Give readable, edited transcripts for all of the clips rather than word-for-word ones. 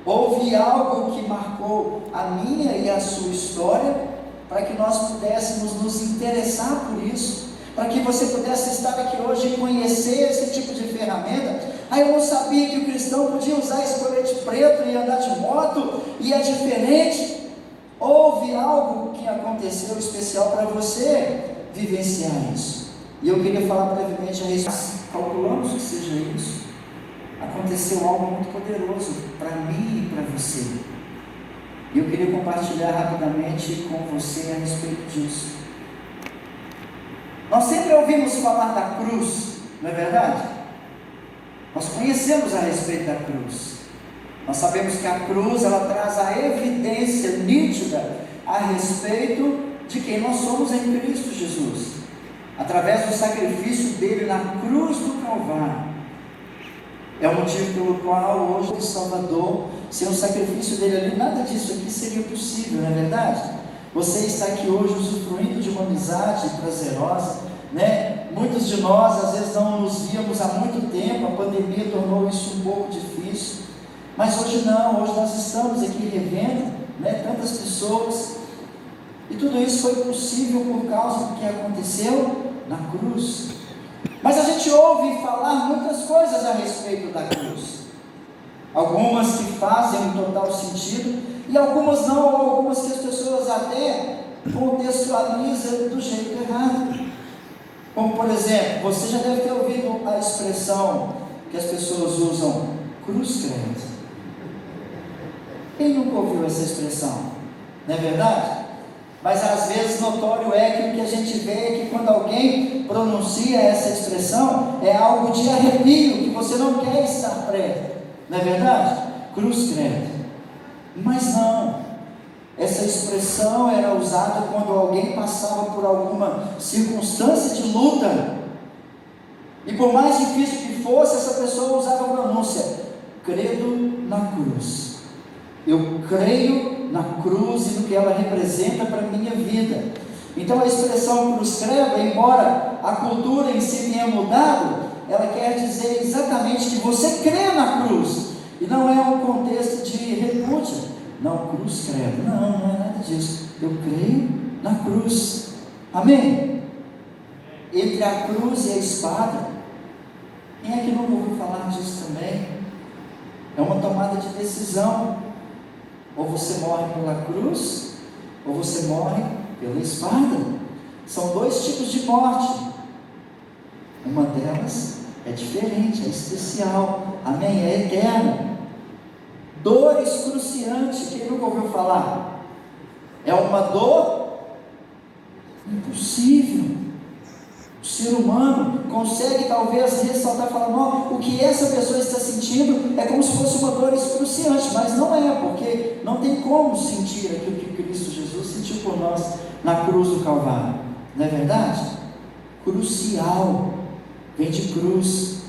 houve algo que marcou a minha e a sua história, para que nós pudéssemos nos interessar por isso, para que você pudesse estar aqui hoje e conhecer esse tipo de ferramenta. Eu não sabia que o cristão podia usar esse colete preto e andar de moto, e é diferente. Houve algo que aconteceu especial para você vivenciar isso, e eu queria falar brevemente a respeito. Calculamos que seja isso. Aconteceu algo muito poderoso para mim e para você, e eu queria compartilhar rapidamente com você a respeito disso. Nós sempre ouvimos falar da cruz, não é verdade? Nós conhecemos a respeito da cruz. Nós sabemos que a cruz, ela traz a evidência nítida a respeito de quem nós somos em Cristo Jesus, através do sacrifício dele na cruz do Calvário. É o motivo pelo qual hoje o Salvador, sem o sacrifício dele ali, nada disso aqui seria possível, não é verdade? Você está aqui hoje usufruindo de uma amizade prazerosa, né? Muitos de nós às vezes não nos víamos há muito tempo, a pandemia tornou isso um pouco difícil, mas hoje não, hoje nós estamos aqui revendo, né, tantas pessoas, e tudo isso foi possível por causa do que aconteceu na cruz. Mas a gente ouve falar muitas coisas a respeito da cruz, algumas que fazem um total sentido, e algumas não, ou algumas que as pessoas até contextualizam do jeito errado. Como por exemplo, você já deve ter ouvido a expressão que as pessoas usam, cruz credo. Quem nunca ouviu essa expressão? Não é verdade? Mas às vezes notório é que o que a gente vê é que quando alguém pronuncia essa expressão, é algo de arrepio, que você não quer estar perto, não é verdade? Cruz credo. Mas não, essa expressão era usada quando alguém passava por alguma circunstância de luta, e por mais difícil que fosse, essa pessoa usava a pronúncia, credo na cruz. Eu creio na cruz e no que ela representa para a minha vida. Então a expressão cruz credo, embora a cultura em si tenha mudado, ela quer dizer exatamente que você crê na cruz, e não é um contexto de repúdio. Não, cruz credo, não é nada disso. Eu creio na cruz. Amém? Entre a cruz e a espada, quem é que não ouviu falar disso também? É uma tomada de decisão. Ou você morre pela cruz, ou você morre pela espada. São dois tipos de morte. Uma delas é diferente, é especial, amém? É eterna. Dor excruciante, quem nunca ouviu falar? É uma dor impossível. O ser humano consegue talvez ressaltar, falar, não, o que essa pessoa está sentindo é como se fosse uma dor excruciante, mas não é, porque não tem como sentir aquilo que Cristo Jesus sentiu por nós na cruz do Calvário, não é verdade? Crucial, vem de cruz,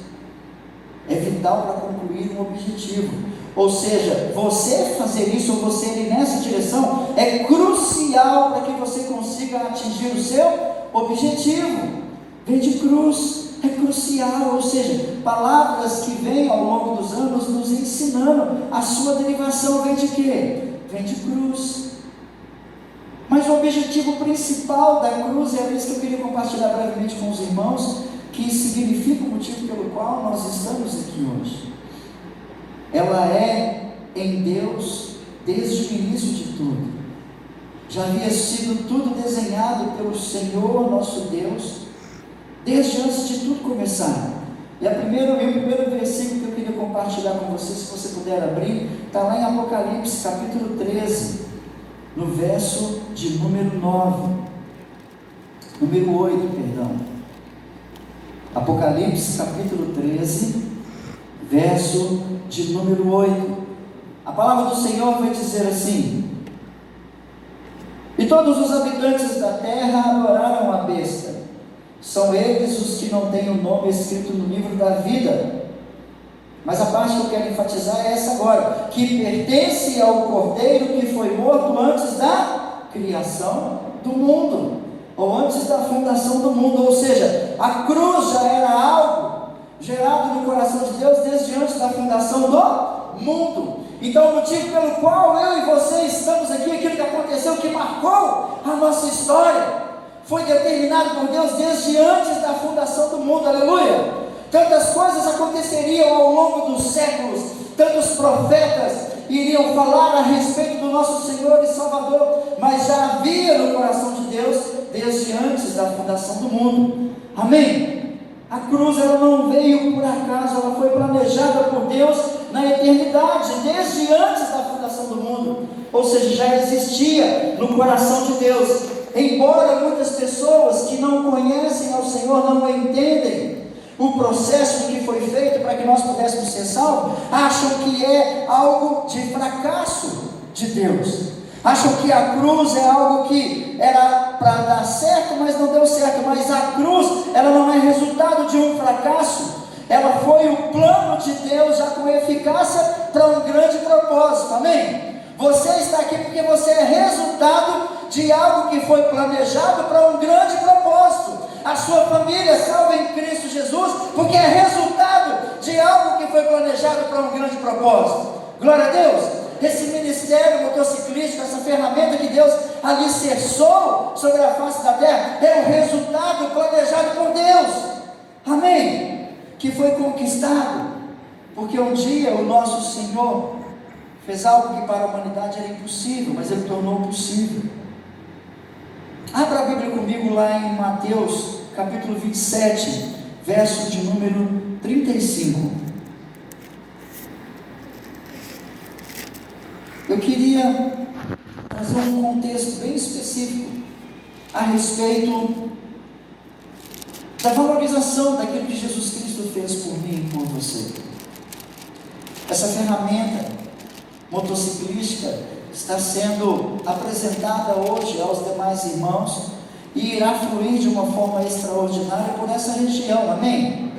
é vital para concluir um objetivo, ou seja, você fazer isso, ou você ir nessa direção, é crucial para que você consiga atingir o seu objetivo. Vem de cruz, é crucial, ou seja, palavras que vêm ao longo dos anos nos ensinando, a sua derivação vem de quê? Vem de cruz. Mas o objetivo principal da cruz, é isso que eu queria compartilhar brevemente com os irmãos, que significa o motivo pelo qual nós estamos aqui hoje. Ela é em Deus desde o início de tudo. Já havia sido tudo desenhado pelo Senhor nosso Deus, desde antes de tudo começar. E o primeiro versículo que eu queria compartilhar com você, se você puder abrir, está lá em Apocalipse, capítulo 13, no verso de número 9, número 8, perdão. Apocalipse, capítulo 13, verso de número 8. A palavra do Senhor vai dizer assim: e todos os habitantes da terra adoraram a besta. São eles os que não têm o nome escrito no livro da vida. Mas a parte que eu quero enfatizar é essa agora, que pertence ao Cordeiro que foi morto antes da criação do mundo, ou antes da fundação do mundo. Ou seja, a cruz já era algo gerado no coração de Deus desde antes da fundação do mundo. Então, o motivo pelo qual eu e você estamos aqui, aquilo que aconteceu, que marcou a nossa história, foi determinado por Deus desde antes da fundação do mundo, aleluia. Tantas coisas aconteceriam ao longo dos séculos, tantos profetas iriam falar a respeito do nosso Senhor e Salvador, mas já havia no coração de Deus desde antes da fundação do mundo, amém? A cruz, ela não veio por acaso, ela foi planejada por Deus na eternidade, desde antes da fundação do mundo, ou seja, já existia no coração de Deus, embora muitas pessoas que não conhecem ao Senhor não entendem o processo que foi feito para que nós pudéssemos ser salvos, acham que é algo de fracasso de Deus, acham que a cruz é algo que era para dar certo, mas não deu certo. Mas a cruz, ela não é resultado de um fracasso, ela foi o plano de Deus já com eficácia para um grande propósito, amém? Você está aqui porque você é resultado de algo que foi planejado para um grande propósito. A sua família é salva em Cristo Jesus porque é resultado de algo que foi planejado para um grande propósito. Glória a Deus. Esse ministério motociclístico, essa ferramenta que Deus alicerçou sobre a face da terra, é o resultado planejado por Deus, amém? Que foi conquistado, porque um dia o nosso Senhor fez algo que para a humanidade era impossível, mas Ele tornou possível. Abra a Bíblia comigo lá em Mateus, capítulo 27, verso de número 35. Eu queria trazer um contexto bem específico a respeito da valorização daquilo que Jesus Cristo fez por mim e por você. Essa ferramenta motociclística está sendo apresentada hoje aos demais irmãos e irá fluir de uma forma extraordinária por essa região, amém?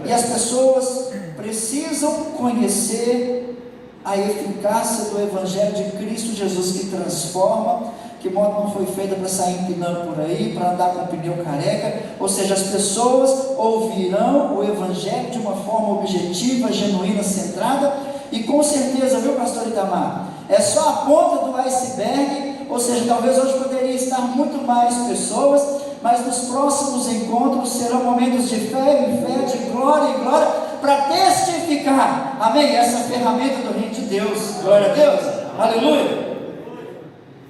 E as pessoas precisam conhecer a eficácia do Evangelho de Cristo Jesus, que transforma, que moto não foi feita para sair empinando por aí, para andar com o pneu careca. Ou seja, as pessoas ouvirão o Evangelho de uma forma objetiva, genuína, centrada, e com certeza, viu, pastor Itamar, é só a ponta do iceberg. Ou seja, talvez hoje poderia estar muito mais pessoas, mas nos próximos encontros serão momentos de fé em fé, de glória em glória, para testificar, amém, essa ferramenta do reino de Deus. Glória a Deus, aleluia.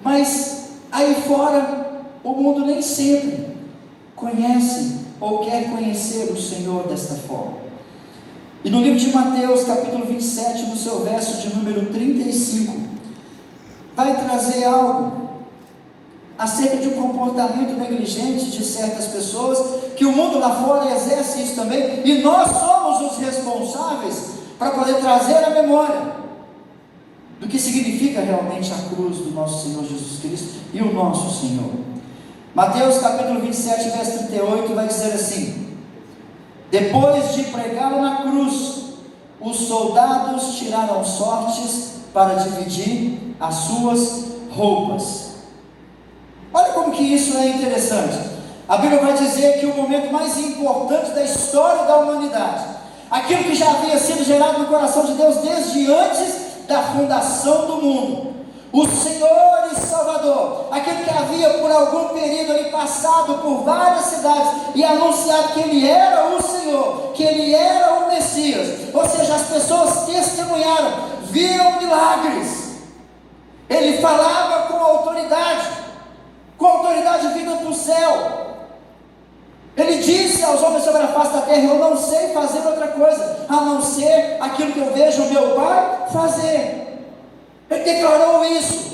Mas aí fora, o mundo nem sempre conhece ou quer conhecer o Senhor desta forma. E no livro de Mateus, capítulo 27, no seu verso de número 35, vai trazer algo acerca de um comportamento negligente de certas pessoas, que o mundo lá fora exerce isso também, e nós somos os responsáveis para poder trazer a memória do que significa realmente a cruz do nosso Senhor Jesus Cristo e o nosso Senhor. Mateus capítulo 27, verso 38 vai dizer assim: depois de pregá-lo na cruz, os soldados tiraram sortes para dividir as suas roupas. Olha como que isso é interessante. A Bíblia vai dizer que o momento mais importante da história da humanidade, aquilo que já havia sido gerado no coração de Deus desde antes da fundação do mundo, o Senhor e Salvador, aquele que havia por algum período ali passado por várias cidades e anunciado que Ele era o Senhor, que Ele era o Messias, ou seja, as pessoas testemunharam, viram milagres, Ele falava com autoridade vinda do céu. Ele disse aos homens sobre a face da terra: eu não sei fazer outra coisa a não ser aquilo que eu vejo o meu Pai fazer. Ele declarou isso.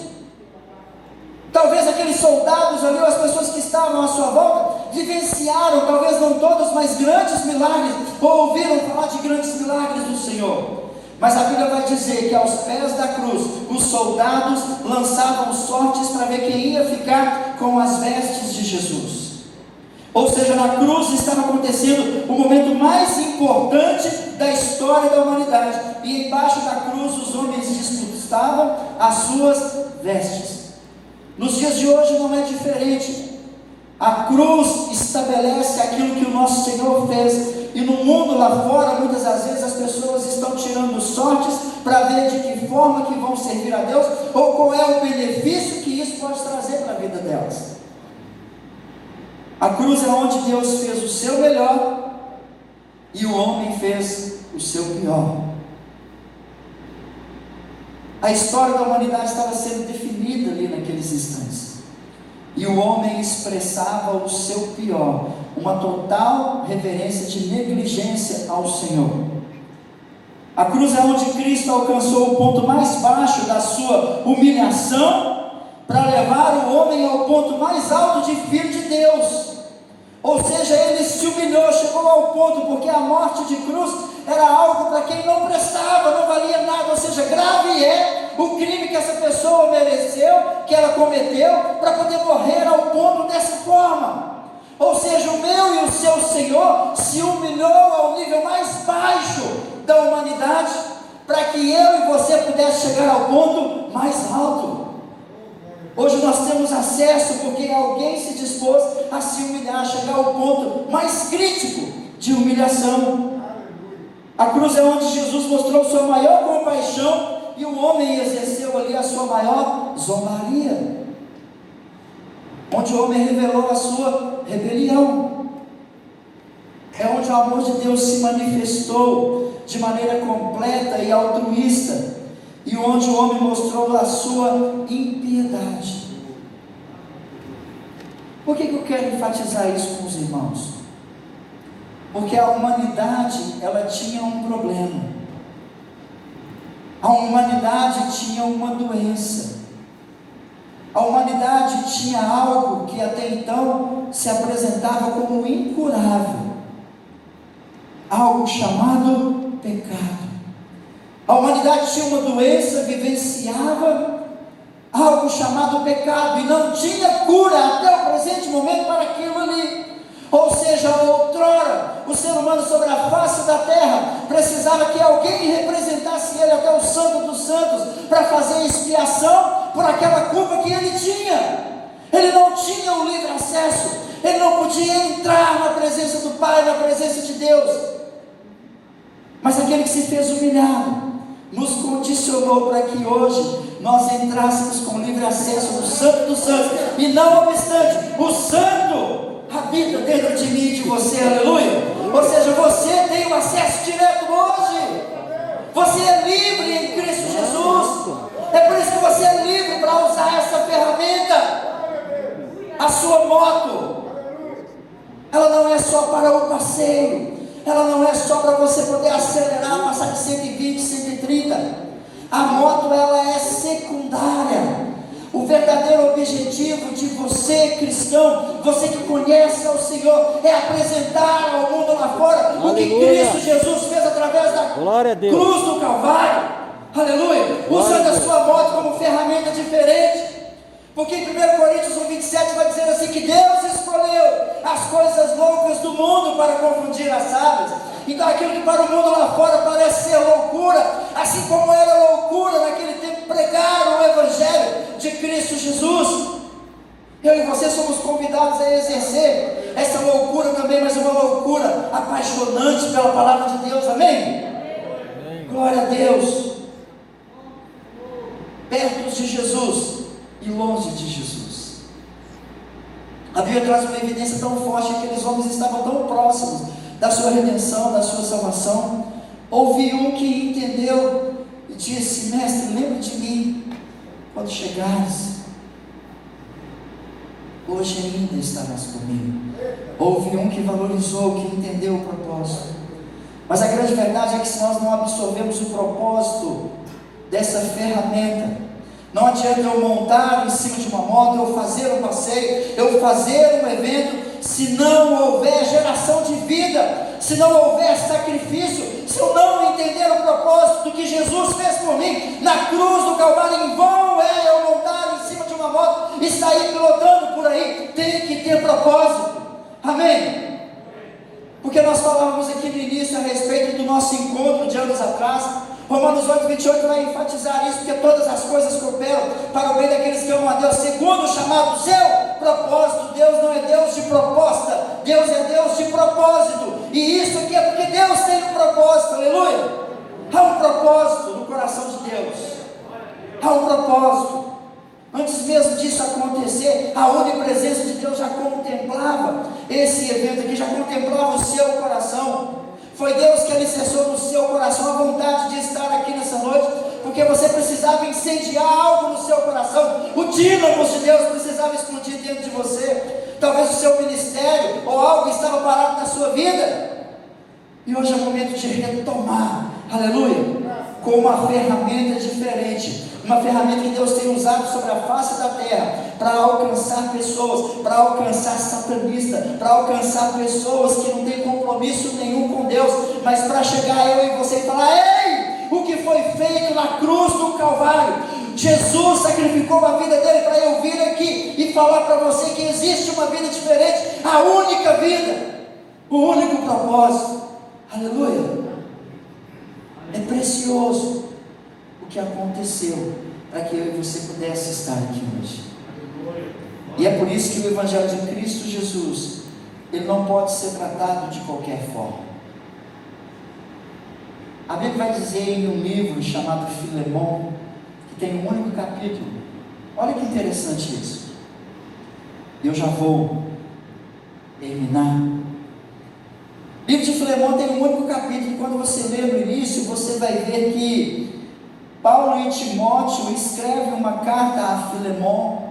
Talvez aqueles soldados ali, as pessoas que estavam à sua volta, vivenciaram, talvez não todos, mas grandes milagres, ou ouviram falar de grandes milagres do Senhor. Mas a Bíblia vai dizer que aos pés da cruz, os soldados lançavam sortes para ver quem ia ficar com as vestes de Jesus. Ou seja, na cruz estava acontecendo o momento mais importante da história da humanidade, e embaixo da cruz os homens disputavam as suas vestes. Nos dias de hoje não é diferente. A cruz estabelece aquilo que o nosso Senhor fez, e no mundo lá fora, muitas das vezes as pessoas estão tirando sortes para ver de que forma que vão servir a Deus, ou qual é o benefício que isso pode trazer para a vida delas. A cruz é onde Deus fez o seu melhor e o homem fez o seu pior. A história da humanidade estava sendo definida ali naqueles instantes, e o homem expressava o seu pior, uma total reverência de negligência ao Senhor. A cruz é onde Cristo alcançou o ponto mais baixo da sua humilhação, para levar o homem ao ponto mais alto de filho de Deus. Ou seja, ele se humilhou, chegou ao ponto, porque a morte de cruz era algo para quem não prestava, não valia nada. Ou seja, grave é o crime que essa pessoa mereceu, que ela cometeu, para poder morrer ao ponto dessa forma. Ou seja, o meu e o seu Senhor se humilhou ao nível mais baixo da humanidade, para que eu e você pudesse chegar ao ponto mais alto. Hoje nós temos acesso porque alguém se dispôs a se humilhar, a chegar ao ponto mais crítico de humilhação. A cruz é onde Jesus mostrou sua maior compaixão, e o homem exerceu ali a sua maior zombaria, onde o homem revelou a sua rebelião. É onde o amor de Deus se manifestou de maneira completa e altruísta, e onde o homem mostrou a sua impiedade. Por que eu quero enfatizar isso com os irmãos? Porque a humanidade, ela tinha um problema. A humanidade tinha uma doença. A humanidade tinha algo que até então se apresentava como incurável, algo chamado pecado. A humanidade tinha uma doença, vivenciava algo chamado pecado, e não tinha cura até o presente momento para aquilo ali. Ou seja, outrora, o ser humano sobre a face da terra precisava que alguém representasse ele até o Santo dos Santos, para fazer expiação por aquela culpa que ele tinha. Ele não tinha o livre acesso, ele não podia entrar na presença do Pai, na presença de Deus. Mas aquele que se fez humilhado nos condicionou para que hoje nós entrássemos com livre acesso no Santo dos Santos. E não obstante, o Santo habita dentro de mim e de você, aleluia. Ou seja, você tem o acesso direto hoje. Você é livre em Cristo Jesus. É por isso que você é livre para usar essa ferramenta. A sua moto, ela não é só para o passeio, ela não é só para você poder acelerar, passar de 120, 130. A moto, ela é secundária. O verdadeiro objetivo de você, cristão, você que conhece ao Senhor, é apresentar ao mundo lá fora o que Cristo Jesus fez através da cruz do Calvário. Aleluia. Usando a sua moto como ferramenta diferente. Porque em 1 Coríntios 1:27 vai dizer assim, que Deus escolheu as coisas loucas do mundo para confundir as sábias. Então aquilo que para o mundo lá fora parece ser loucura, assim como era loucura naquele tempo pregar o Evangelho de Cristo Jesus, eu e você somos convidados a exercer essa loucura também, mas uma loucura apaixonante pela palavra de Deus, amém? Glória a Deus. Perto de Jesus e longe de Jesus. A Bíblia traz uma evidência tão forte que aqueles homens estavam tão próximos da sua redenção, da sua salvação. Houve um que entendeu e disse: mestre, lembra de mim quando chegares, hoje ainda estarás comigo. Houve um que valorizou, que entendeu o propósito. Mas a grande verdade é que se nós não absorvemos o propósito dessa ferramenta, não adianta eu montar em cima de uma moto, eu fazer um passeio, eu fazer um evento, se não houver geração de vida, se não houver sacrifício, se eu não entender o propósito do que Jesus fez por mim na cruz do Calvário. Em vão é eu montar em cima de uma moto e sair pilotando por aí. Tem que ter propósito, amém? Porque nós falávamos aqui no início a respeito do nosso encontro de anos atrás. Romanos 8:28 vai enfatizar isso, porque todas as coisas cooperam para o bem daqueles que amam a Deus, segundo o chamado seu propósito. Deus não é Deus de proposta, Deus é Deus de propósito. E isso aqui é porque Deus tem um propósito, aleluia. Há um propósito no coração de Deus. há um propósito. Antes mesmo disso acontecer, a onipresença de Deus já contemplava esse evento aqui, já contemplava o seu coração. Foi Deus que alicerçou no seu coração a vontade de estar aqui nessa noite, porque você precisava incendiar algo no seu coração. O dínamo de Deus precisava explodir dentro de você. Talvez o seu ministério ou algo estava parado na sua vida, e hoje é o momento de retomar, aleluia, com uma ferramenta diferente, uma ferramenta que Deus tem usado sobre a face da terra, para alcançar pessoas, para alcançar satanistas, para alcançar pessoas que não têm compromisso nenhum com Deus, mas para chegar eu e você e falar: ei, o que foi feito na cruz do Calvário, Jesus sacrificou a vida dele para eu vir aqui e falar para você que existe uma vida diferente, a única vida, o único propósito, aleluia. É precioso o que aconteceu para que eu e você pudesse estar aqui hoje. E é por isso que o Evangelho de Cristo Jesus, ele não pode ser tratado de qualquer forma. A Bíblia vai dizer em um livro chamado Filemon, que tem um único capítulo. Olha que interessante isso. Eu já vou terminar. O livro de Filemon tem um único capítulo, e quando você lê no início, você vai ver que Paulo e Timóteo escrevem uma carta a Filemon,